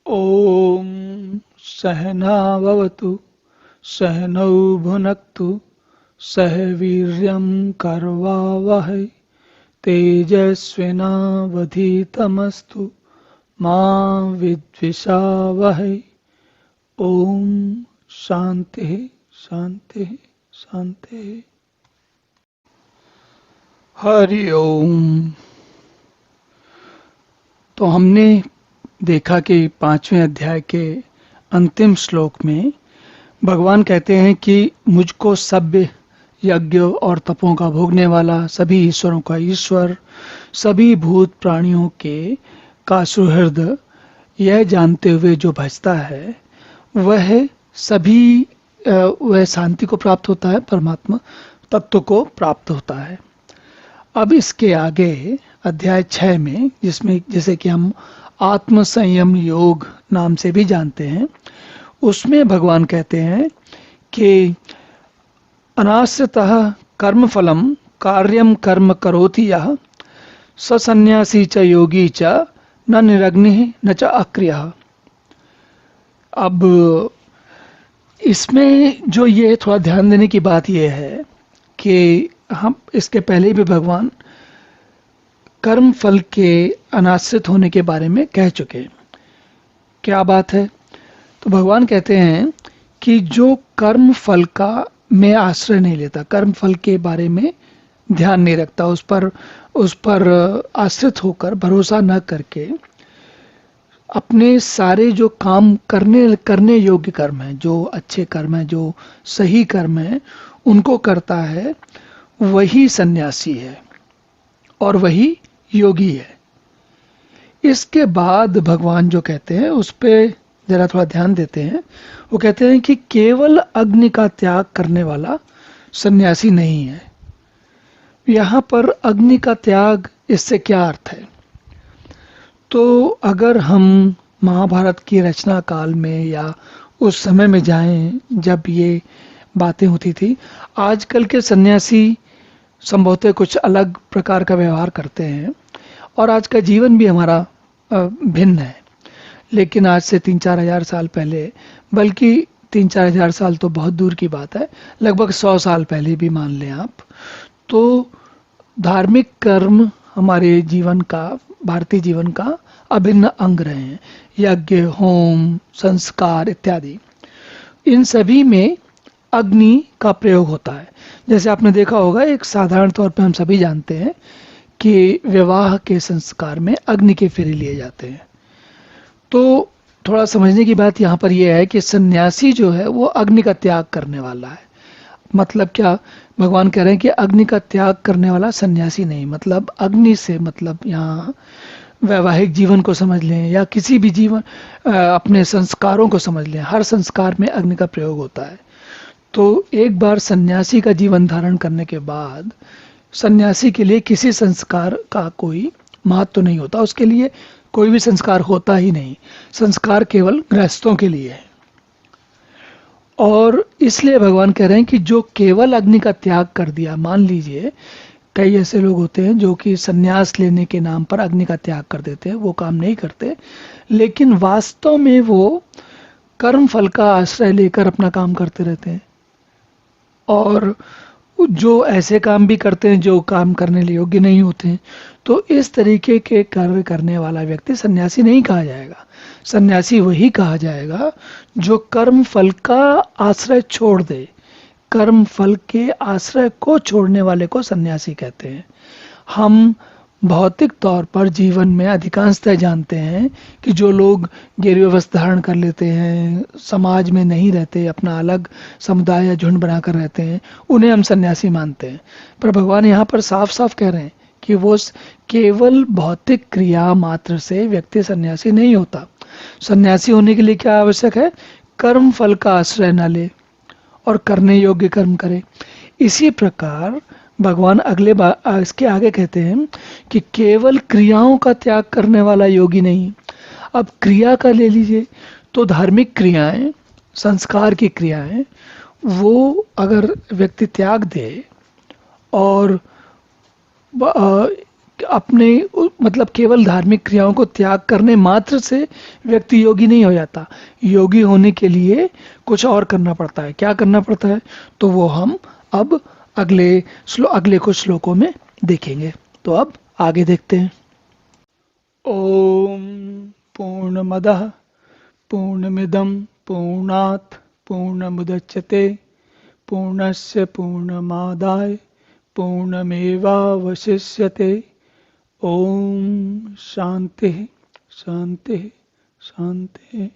ॐ सहनाववतु सहनौ भुनक्तु सह वीर्यं करवावहै तेजस्विनावधीतमस्तु मा विद्विषावहै। ॐ शांति शांति शांति। हरि ओम। तो हमने देखा कि 5वें अध्याय के अंतिम श्लोक में भगवान कहते हैं कि मुझको सभ्य यज्ञ और तपों का भोगने वाला, सभी ईश्वरों का ईश्वर, सभी भूत प्राणियों के का सुहृद, यह जानते हुए जो भजता है वह सभी वह शांति को प्राप्त होता है, परमात्मा तत्व को प्राप्त होता है। अब इसके आगे अध्याय 6 में, जिसमें जैसे कि हम आत्म संयम योग नाम से भी जानते हैं, उसमें भगवान कहते हैं कि अनाश्रितः कर्म फलम कार्यम कर्म करोति यः ससन्यासी च योगी च न निरग्नि न च अक्रियः। अब इसमें जो ये थोड़ा ध्यान देने की बात यह है कि हम इसके पहले भी भगवान कर्म फल के अनाश्रित होने के बारे में कह चुके हैं। क्या बात है? तो भगवान कहते हैं कि जो कर्म फल का में आश्रय नहीं लेता, कर्म फल के बारे में ध्यान नहीं रखता, उस पर आश्रित होकर भरोसा न करके अपने सारे जो काम करने योग्य कर्म हैं, जो अच्छे कर्म हैं, जो सही कर्म हैं, उनको करता है, वही सन्यासी है और वही योगी है। इसके बाद भगवान जो कहते हैं उस पे जरा थोड़ा ध्यान देते हैं। वो कहते हैं कि केवल अग्नि का त्याग करने वाला सन्यासी नहीं है। यहाँ पर अग्नि का त्याग, इससे क्या अर्थ है? तो अगर हम महाभारत की रचना काल में या उस समय में जाएं जब ये बातें होती थी, आजकल के सन्यासी संभवतः कुछ अलग प्रकार का व्यवहार करते हैं और आज का जीवन भी हमारा भिन्न है। लेकिन आज से 3-4 हजार साल पहले, बल्कि 3-4 हजार साल तो बहुत दूर की बात है, लगभग 100 साल पहले भी मान लें आप, तो धार्मिक कर्म हमारे जीवन का, भारतीय जीवन का अभिन्न अंग रहे हैं। यज्ञ, होम, संस्कार इत्यादि, इन सभी में अग्नि का प्रयोग होता है। जैसे आपने देखा होगा, एक साधारण तौर पे हम सभी जानते हैं कि विवाह के संस्कार में अग्नि के फेरे लिए जाते हैं। तो थोड़ा समझने की बात यहाँ पर यह है कि सन्यासी जो है वो अग्नि का त्याग करने वाला है। मतलब क्या? भगवान कह रहे हैं कि अग्नि का त्याग करने वाला सन्यासी नहीं। मतलब अग्नि से मतलब यहाँ वैवाहिक जीवन को समझ लें या किसी भी जीवन अपने संस्कारों को समझ लें, हर संस्कार में अग्नि का प्रयोग होता है। तो एक बार सन्यासी का जीवन धारण करने के बाद सन्यासी के लिए किसी संस्कार का कोई महत्व तो नहीं होता, उसके लिए कोई भी संस्कार होता ही नहीं। संस्कार केवल गृहस्थों के लिए है। और इसलिए भगवान कह रहे हैं कि जो केवल अग्नि का त्याग कर दिया, मान लीजिए कई ऐसे लोग होते हैं जो कि सन्यास लेने के नाम पर अग्नि का त्याग कर देते हैं, वो काम नहीं करते, लेकिन वास्तव में वो कर्म फल का आश्रय लेकर अपना काम करते रहते हैं। और जो ऐसे काम भी करते हैं जो काम करने लिए योग्य नहीं होते हैं। तो इस तरीके के कार्य करने वाला व्यक्ति सन्यासी नहीं कहा जाएगा। सन्यासी वही कहा जाएगा जो कर्म फल का आश्रय छोड़ दे। कर्म फल के आश्रय को छोड़ने वाले को सन्यासी कहते हैं। हम भौतिक तौर पर जीवन में अधिकांशतः जानते हैं कि जो लोग गैर वस्त्र धारण कर लेते हैं, समाज में नहीं रहते, अपना अलग समुदाय या झुंड बनाकर रहते हैं, उन्हें हम सन्यासी मानते हैं। पर भगवान यहाँ पर साफ साफ कह रहे हैं कि वो केवल भौतिक क्रिया मात्र से व्यक्ति सन्यासी नहीं होता। सन्यासी होने के लिए क्या आवश्यक है? कर्म फल का आश्रय न ले और करने योग्य कर्म करे। इसी प्रकार भगवान इसके आगे कहते हैं कि केवल क्रियाओं का त्याग करने वाला योगी नहीं। अब क्रिया का ले लीजिए तो धार्मिक क्रियाएं, संस्कार की क्रियाएं, वो अगर व्यक्ति त्याग दे और अपने मतलब केवल धार्मिक क्रियाओं को त्याग करने मात्र से व्यक्ति योगी नहीं हो जाता। योगी होने के लिए कुछ और करना पड़ता है। क्या करना पड़ता है, तो वो हम अब अगले कुछ श्लोकों में देखेंगे। तो अब आगे देखते हैं। ओम पूर्णमदः पूर्णमिदं पूर्णात् पूर्णमुदच्यते पूर्णस्य पूर्णमादाय पूर्णमेवावशिष्यते। ओम शांति शांति शांति।